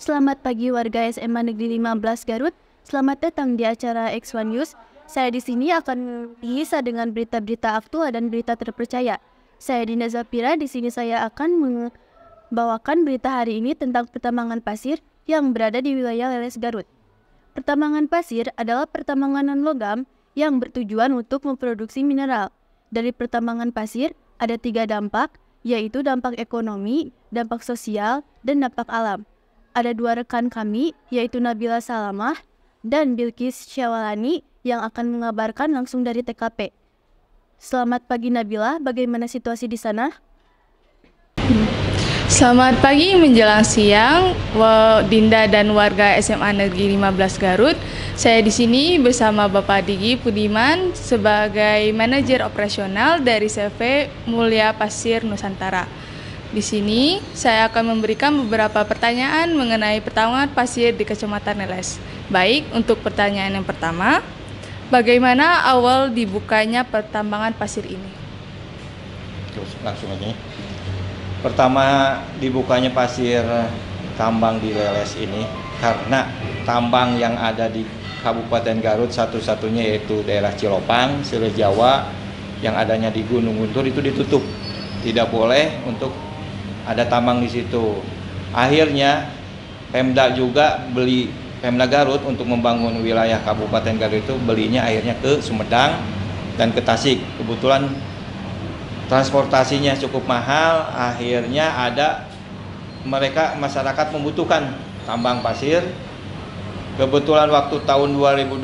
Selamat pagi warga SMA Negeri 15 Garut. Selamat datang di acara X1 News. Saya di sini akan dihisah dengan berita-berita aktual dan berita terpercaya. Saya Dinda Zafira. Di sini saya akan membawakan berita hari ini tentang pertambangan pasir yang berada di wilayah Leles Garut. Pertambangan pasir adalah pertambangan non-logam yang bertujuan untuk memproduksi mineral. Dari pertambangan pasir ada 3 dampak, yaitu dampak ekonomi, dampak sosial, dan dampak alam. Ada 2 rekan kami, yaitu Nabila Salamah dan Bilkis Syawalani yang akan mengabarkan langsung dari TKP. Selamat pagi Nabila, bagaimana situasi di sana? Selamat pagi menjelang siang, Dinda dan warga SMA Negeri 15 Garut. Saya di sini bersama Bapak Digi Pudiman sebagai manajer operasional dari CV Mulia Pasir Nusantara. Di sini saya akan memberikan beberapa pertanyaan mengenai pertambangan pasir di Kecamatan Leles. Baik, untuk pertanyaan yang pertama, bagaimana awal dibukanya pertambangan pasir ini? Terus langsung aja. Pertama dibukanya pasir tambang di Leles ini karena tambang yang ada di Kabupaten Garut satu-satunya yaitu daerah Cilopang, Sile Jawa yang adanya di Gunung Guntur itu ditutup. Tidak boleh untuk ada tambang di situ. Akhirnya Pemda Garut untuk membangun wilayah Kabupaten Garut itu belinya akhirnya ke Sumedang dan ke Tasik. Kebetulan transportasinya cukup mahal, akhirnya masyarakat membutuhkan tambang pasir. Kebetulan waktu tahun 2012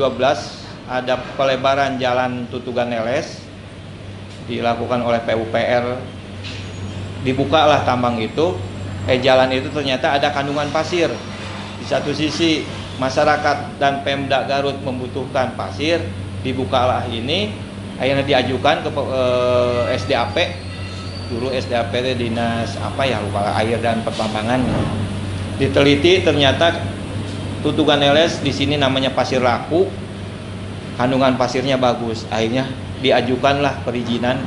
ada pelebaran jalan Tutugan Leles dilakukan oleh PUPR, dibukalah tambang itu. Jalan itu ternyata ada kandungan pasir. Di satu sisi masyarakat dan Pemda Garut membutuhkan pasir, dibukalah ini, akhirnya diajukan ke SDAP. Dulu SDAP itu dinas lupa, air dan pertambangan. Diteliti ternyata Tutugan Leles di sini namanya pasir laku, kandungan pasirnya bagus. Akhirnya diajukanlah perizinan.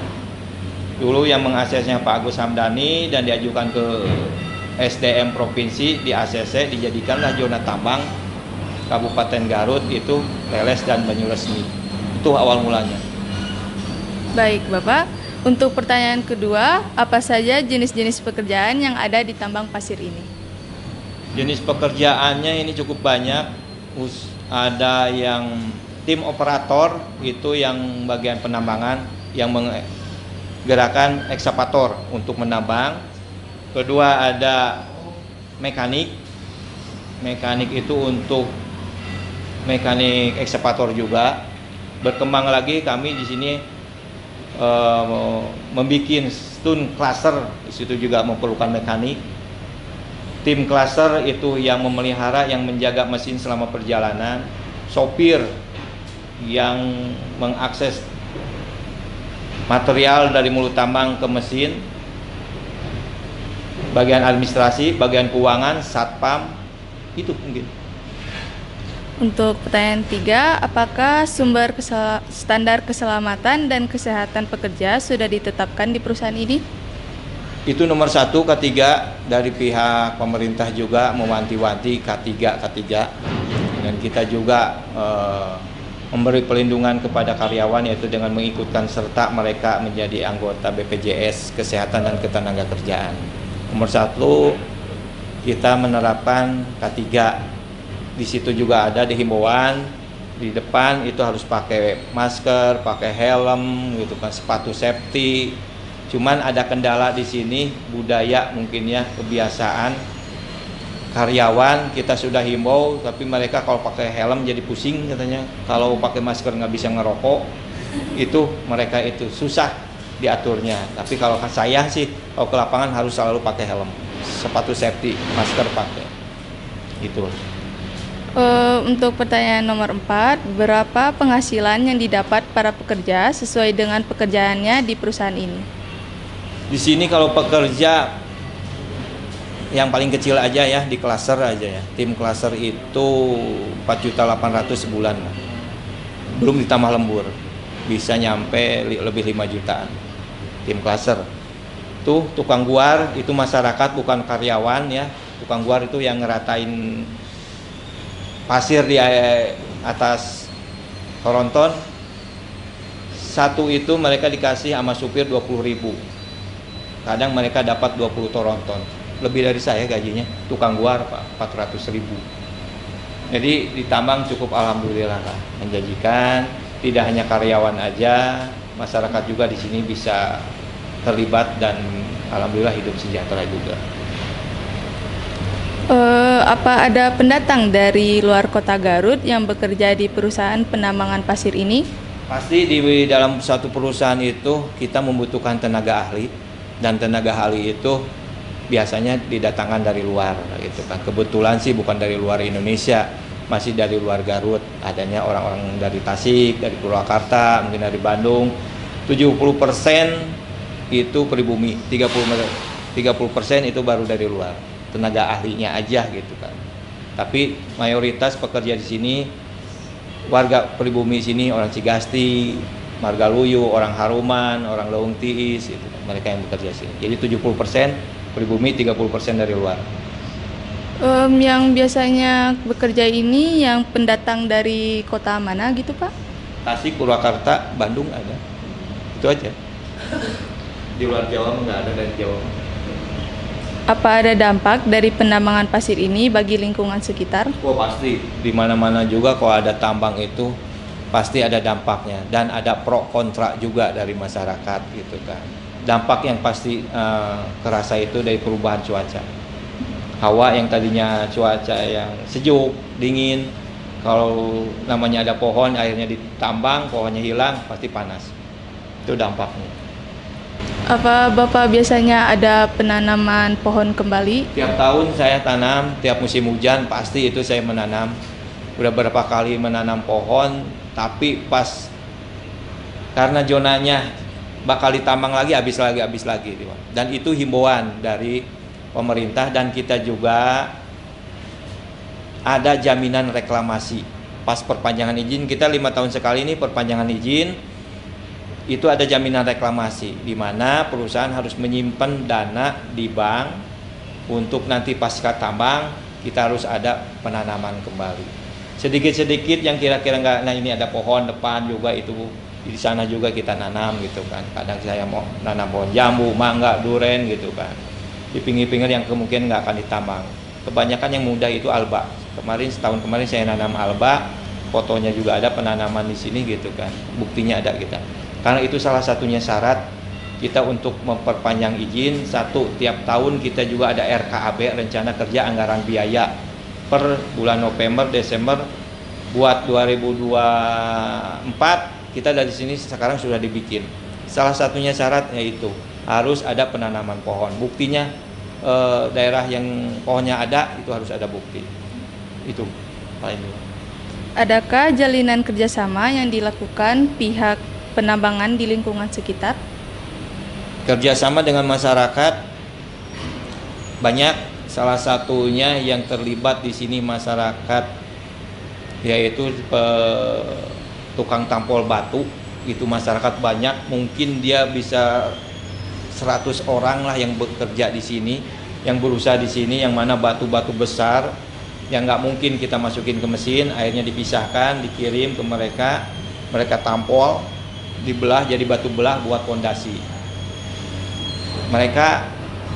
Dulu yang mengaksesnya Pak Agus Hamdani dan diajukan ke SDM provinsi, di ACC, dijadikanlah zona tambang Kabupaten Garut itu Leles dan Banyuresmi. Itu awal mulanya. Baik Bapak, untuk pertanyaan kedua, apa saja jenis-jenis pekerjaan yang ada di tambang pasir ini? Jenis pekerjaannya ini cukup banyak. Ada yang tim operator, itu yang bagian penambangan, yang menggerakkan ekskavator untuk menambang. Kedua ada mekanik. Mekanik itu untuk mekanik ekskavator juga. Berkembang lagi kami di sini membuat stun cluster, di situ juga memerlukan mekanik. Tim cluster itu yang memelihara, yang menjaga mesin selama perjalanan. Sopir yang mengakses material dari mulut tambang ke mesin. Bagian administrasi, bagian keuangan, satpam, itu mungkin. Untuk pertanyaan 3, apakah standar keselamatan dan kesehatan pekerja sudah ditetapkan di perusahaan ini? Itu nomor 1, K3 dari pihak pemerintah juga mewanti-wanti K3. Dan kita juga memberi pelindungan kepada karyawan, yaitu dengan mengikutkan serta mereka menjadi anggota BPJS Kesehatan dan Ketenagakerjaan. Nomor 1, kita menerapkan K3. Di situ juga ada di himbauan, di depan itu harus pakai masker, pakai helm, gitu kan, sepatu safety. Cuman ada kendala di sini, budaya mungkin ya, kebiasaan karyawan kita sudah himbau, tapi mereka kalau pakai helm jadi pusing katanya. Kalau pakai masker nggak bisa ngerokok, itu mereka itu susah diaturnya. Tapi kalau saya sih, kalau ke lapangan harus selalu pakai helm, sepatu safety, masker pakai. Itu. Untuk pertanyaan nomor 4, berapa penghasilan yang didapat para pekerja sesuai dengan pekerjaannya di perusahaan ini? Di sini kalau pekerja yang paling kecil aja ya, di cluster aja ya, tim cluster itu 4.800.000 sebulan, belum ditambah lembur, bisa nyampe lebih 5 jutaan. Tim cluster tuh tukang guar itu masyarakat bukan karyawan ya, Tukang guar itu yang ngeratain pasir di atas Toronton. Satu itu mereka dikasih sama supir 20.000. Kadang mereka dapat 20 Toronton. Lebih dari saya gajinya, tukang guar 400.000. Jadi ditambang cukup alhamdulillah lah, menjanjikan. Tidak hanya karyawan aja, masyarakat juga di sini bisa terlibat dan alhamdulillah hidup sejahtera juga. Apa ada pendatang dari luar kota Garut yang bekerja di perusahaan penambangan pasir ini? Pasti di dalam satu perusahaan itu kita membutuhkan tenaga ahli, dan tenaga ahli itu biasanya didatangkan dari luar gitu kan. Kebetulan sih bukan dari luar Indonesia, masih dari luar Garut. Adanya orang-orang dari Tasik, dari Purwakarta, mungkin dari Bandung. 70% itu pribumi, 30% itu baru dari luar. Tenaga ahlinya aja gitu kan. Tapi mayoritas pekerja di sini warga pribumi sini, orang Cigasti, Margaluyu, orang Haruman, orang Leung Tiis, itu mereka yang bekerja di sini. Jadi 70% pribumi, 30% dari luar. Yang biasanya bekerja ini yang pendatang dari kota mana gitu Pak? Tasik, Purwakarta, Bandung ada. Itu aja. Di luar Jawa nggak ada, dari Jawa. Apa ada dampak dari penambangan pasir ini bagi lingkungan sekitar? Oh pasti, di mana-mana juga kalau ada tambang itu pasti ada dampaknya, dan ada pro kontra juga dari masyarakat gitu kan. Dampak yang pasti kerasa itu dari perubahan cuaca. Hawa yang tadinya cuaca yang sejuk, dingin, kalau namanya ada pohon, akhirnya ditambang, pohonnya hilang, pasti panas. Itu dampaknya. Apa Bapak biasanya ada penanaman pohon kembali? Tiap tahun saya tanam, tiap musim hujan pasti itu saya menanam. Udah berapa kali menanam pohon, tapi pas karena zonanya bakal ditambang lagi, habis lagi. Dan itu himbauan dari pemerintah, dan kita juga ada jaminan reklamasi. Pas perpanjangan izin, kita 5 tahun sekali ini perpanjangan izin, itu ada jaminan reklamasi, di mana perusahaan harus menyimpan dana di bank untuk nanti pasca tambang kita harus ada penanaman kembali. Sedikit-sedikit yang kira-kira nggak, nah ini ada pohon depan juga, itu di sana juga kita nanam gitu kan. Kadang saya mau nanam pohon jambu, mangga, duren gitu kan. Di pinggir-pinggir yang kemungkinan nggak akan ditambang. Kebanyakan yang mudah itu alba. Setahun kemarin saya nanam alba, fotonya juga ada penanaman di sini gitu kan. Buktinya ada kita. Karena itu salah satunya syarat kita untuk memperpanjang izin. Satu, tiap tahun kita juga ada RKAB, rencana kerja anggaran biaya, per bulan November, Desember buat 2024 kita dari sini sekarang sudah dibikin. Salah satunya syarat yaitu harus ada penanaman pohon. Buktinya daerah yang pohonnya ada itu harus ada bukti. Itu paling dulu. Adakah jalinan kerjasama yang dilakukan pihak penambangan di lingkungan sekitar? Kerjasama dengan masyarakat banyak. Salah satunya yang terlibat di sini masyarakat yaitu tukang tampol batu. Itu masyarakat banyak, mungkin dia bisa 100 orang lah yang bekerja di sini, yang berusaha di sini, yang mana batu-batu besar yang nggak mungkin kita masukin ke mesin, akhirnya dipisahkan, dikirim ke mereka, mereka tampol, dibelah jadi batu belah buat fondasi. Mereka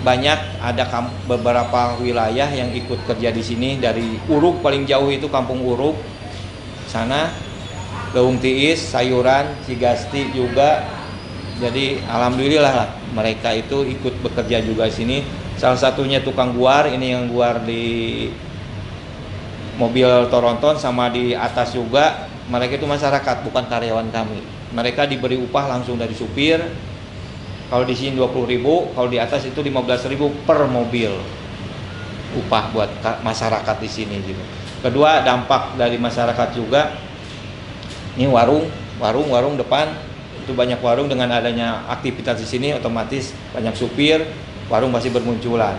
banyak, ada beberapa wilayah yang ikut kerja di sini. Dari Uruk, paling jauh itu kampung Uruk sana, Leung Tiis, Sayuran, Cigasti juga. Jadi alhamdulillah lah mereka itu ikut bekerja juga di sini. Salah satunya tukang guar, ini yang guar di mobil Toronton, sama di atas juga. Mereka itu masyarakat, bukan karyawan kami. Mereka diberi upah langsung dari supir. Kalau di sini 20.000, kalau di atas itu 15.000 per mobil. Upah buat masyarakat di sini gitu. Kedua, dampak dari masyarakat juga. Ini warung depan itu banyak warung. Dengan adanya aktivitas di sini otomatis banyak supir, warung pasti bermunculan.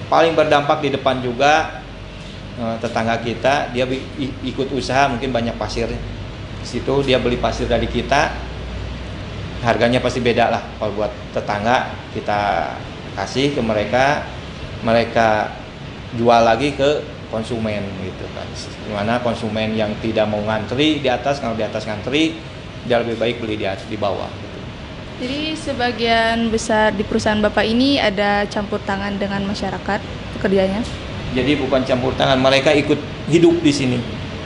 Paling berdampak di depan juga tetangga kita, dia ikut usaha, mungkin banyak pasir di situ, dia beli pasir dari kita, harganya pasti beda lah. Kalau buat tetangga kita kasih ke mereka, mereka jual lagi ke konsumen gitu kan. Dimana konsumen yang tidak mau ngantri di atas, kalau di atas ngantri, dia lebih baik beli di bawah. Gitu. Jadi sebagian besar di perusahaan Bapak ini ada campur tangan dengan masyarakat pekerjanya? Jadi bukan campur tangan, mereka ikut hidup di sini.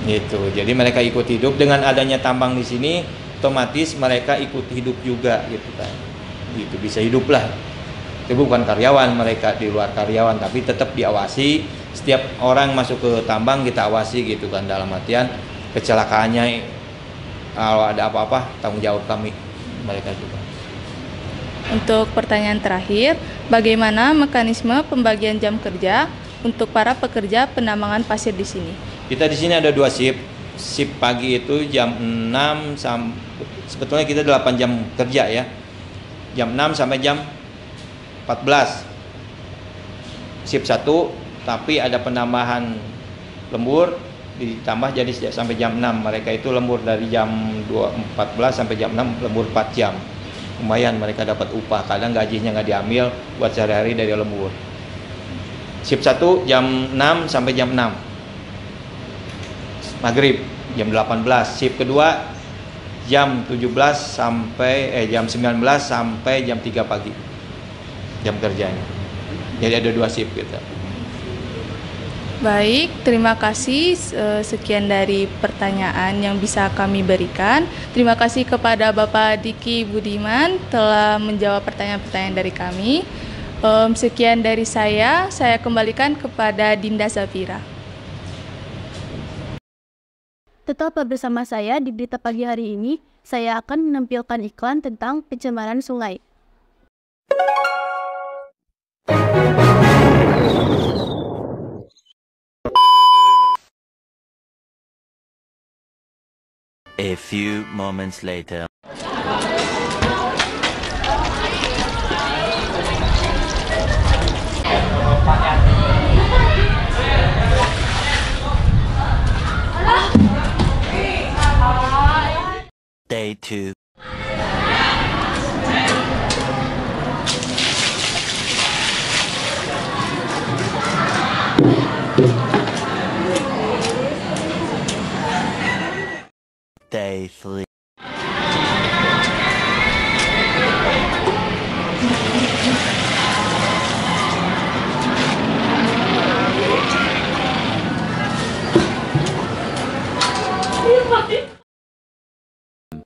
Gitu. Jadi mereka ikut hidup dengan adanya tambang di sini, otomatis mereka ikut hidup juga gitu kan. Gitu bisa hidup lah. Itu bukan karyawan, mereka di luar karyawan, tapi tetap diawasi. Setiap orang masuk ke tambang kita awasi gitu kan, dalam artian kecelakaannya, kalau ada apa-apa tanggung jawab kami, mereka juga. Untuk pertanyaan terakhir, bagaimana mekanisme pembagian jam kerja untuk para pekerja penambangan pasir di sini? Kita di sini ada 2 shift. Shift pagi itu jam 6 sampai, sebetulnya kita 8 jam kerja ya. Jam 6 sampai jam 14. Shift 1, tapi ada penambahan lembur ditambah jadi sampai jam 6. Mereka itu lembur dari jam 14 sampai jam 6, lembur 4 jam. Lumayan mereka dapat upah, kadang gajinya nggak diambil buat sehari-hari dari lembur. Shift 1 jam 6 sampai jam 6. Maghrib jam 18. Shift kedua jam 17 sampai jam 19 sampai jam 3 pagi. Jam kerjanya. Jadi ada 2 shift gitu. Baik, terima kasih. Sekian dari pertanyaan yang bisa kami berikan. Terima kasih kepada Bapak Diki Budiman telah menjawab pertanyaan-pertanyaan dari kami. Sekian dari saya kembalikan kepada Dinda Zafira. Tetap bersama saya di berita pagi hari ini, saya akan menampilkan iklan tentang pencemaran sungai. A few moments later. Day 2. Day 3.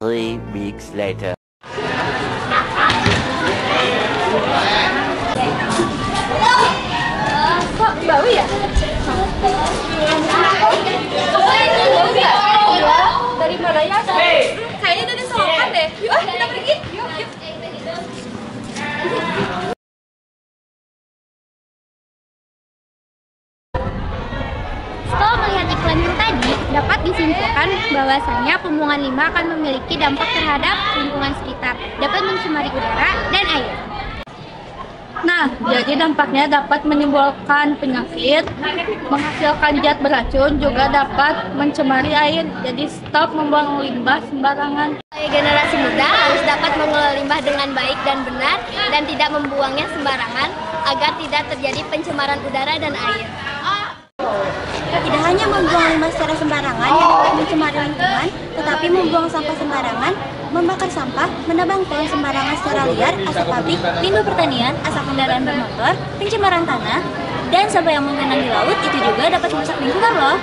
Three weeks later. Kok bau ya? Dari mana ya? Kayaknya dari Solokan deh. Yuk, kita pergi. Yuk. Setelah melihat iklan yang tadi, dapat disimpulkan bahwasanya pembuangan limbah akan memiliki dampak terhadap lingkungan sekitar, dapat mencemari udara dan air. Nah, jadi dampaknya dapat menimbulkan penyakit, menghasilkan zat beracun, juga dapat mencemari air. Jadi stop membuang limbah sembarangan. Generasi muda harus dapat mengelola limbah dengan baik dan benar dan tidak membuangnya sembarangan agar tidak terjadi pencemaran udara dan air. Tidak hanya membuang limbah secara sembarangan yang dapat mencemari lingkungan, tetapi membuang sampah sembarangan, membakar sampah, menebang pohon sembarangan secara liar, asap pabrik, limbah pertanian, asap kendaraan bermotor, pencemaran tanah, dan sampah yang menggenang di laut itu juga dapat merusak lingkungan loh.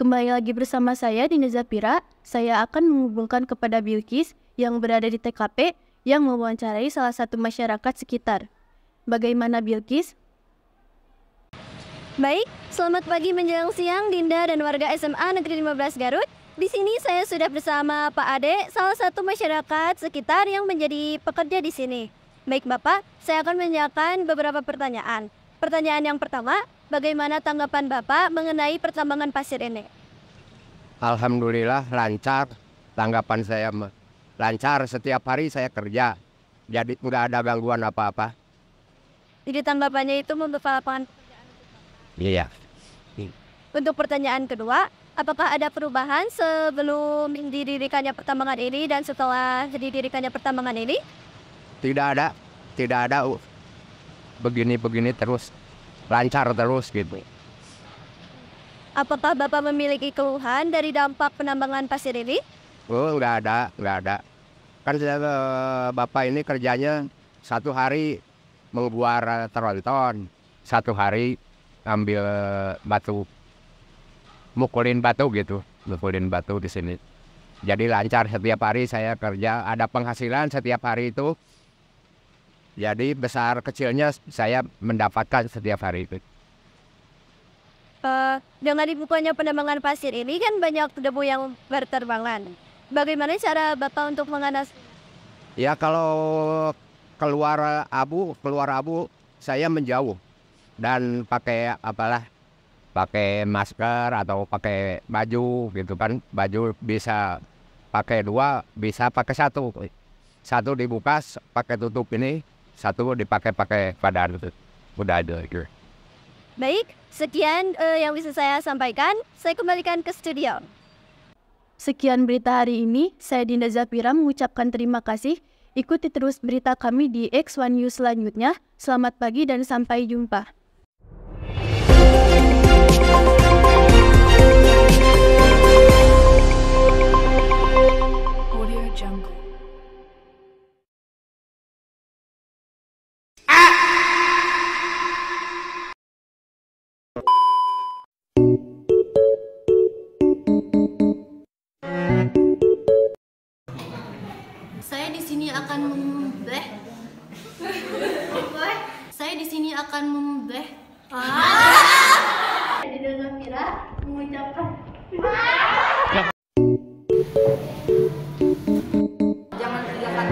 Kembali lagi bersama saya Dinda Zafira. Saya akan menghubungkan kepada Bilkis yang berada di TKP yang mewawancarai salah satu masyarakat sekitar. Bagaimana Bilkis? Baik, selamat pagi menjelang siang Dinda dan warga SMA Negeri 15 Garut. Di sini saya sudah bersama Pak Ade, salah satu masyarakat sekitar yang menjadi pekerja di sini. Baik Bapak, saya akan menanyakan beberapa pertanyaan. Pertanyaan yang pertama, bagaimana tanggapan Bapak mengenai pertambangan pasir ini? Alhamdulillah lancar, tanggapan saya lancar, setiap hari saya kerja, jadi nggak ada gangguan apa-apa. Jadi tanggapannya itu membuka lapangan pekerjaan. Iya. Untuk pertanyaan kedua, Apakah ada perubahan sebelum didirikannya pertambangan ini dan setelah didirikannya pertambangan ini? Tidak ada. Begini-begini terus, lancar terus gitu. Apakah Bapak memiliki keluhan dari dampak penambangan pasir ini? Oh, nggak ada. Kan Bapak ini kerjanya satu hari membuat tronton, satu hari ambil batu, mukulin batu di sini. Jadi lancar setiap hari saya kerja, ada penghasilan setiap hari itu. Jadi besar kecilnya saya mendapatkan setiap hari itu. Dengan dibukanya penambangan pasir ini kan banyak debu yang berterbangan. Bagaimana cara Bapak untuk mengatasi? Ya kalau keluar abu saya menjauh dan pakai pakai masker atau pakai baju gitu kan. Baju bisa pakai 2, bisa pakai 1. 1 dibuka pakai tutup ini, 1 dipakai badan. Udah ada gitu. Baik, sekian yang bisa saya sampaikan. Saya kembalikan ke studio. Sekian berita hari ini. Saya Dinda Zafira mengucapkan terima kasih. Ikuti terus berita kami di X1 News selanjutnya. Selamat pagi dan sampai jumpa. Audio Jungle. Saya di sini akan Dinda Zafira mengucapkan Jangan teriakan.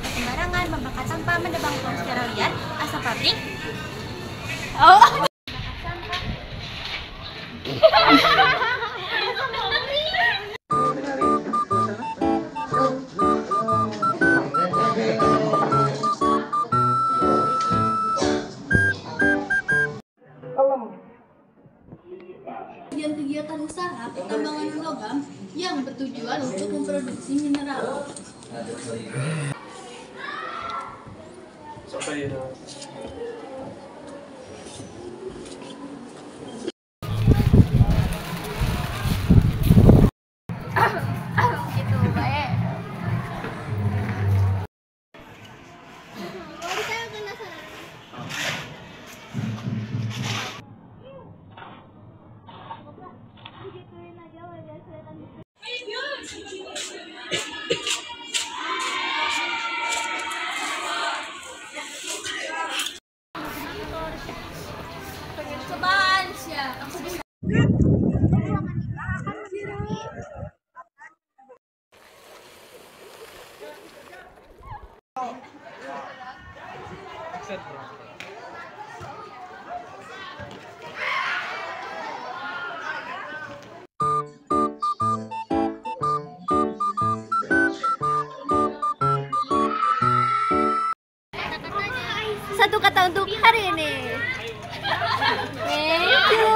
Sembarangan, membakar sampah, menebang pohon secara liar, asap pabrik. kegiatan usaha pertambangan logam yang bertujuan untuk memproduksi mineral. Gitu baik. Satu kata untuk hari ini. Thank you.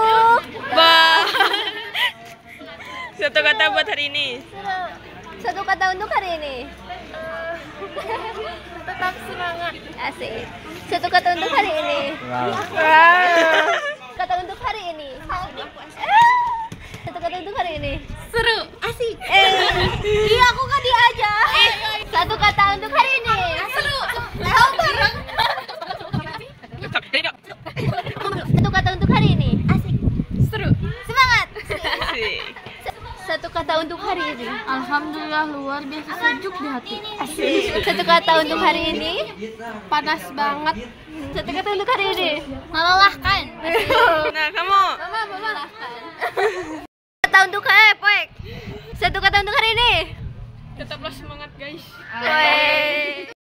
Satu kata buat hari ini. Satu kata untuk hari ini. Tetap semangat. Asik. Satu kata untuk hari ini. Kata untuk hari ini. Satu kata untuk hari ini. Seru. Asik. Iya, aku kan diajak. Satu kata untuk hari ini. Seru. Bareng. Satu kata untuk hari ini. Asik. Seru. Semangat. Asik. Satu kata untuk hari ini. Alhamdulillah luar biasa sejuk di hati. Asik. Satu kata untuk hari ini. Panas banget. Satu kata untuk hari ini. Melelahkan. Nah, kamu. Mama melelahkan. Kata untuk Poek. Satu kata untuk hari ini. Tetaplah semangat guys. Woi.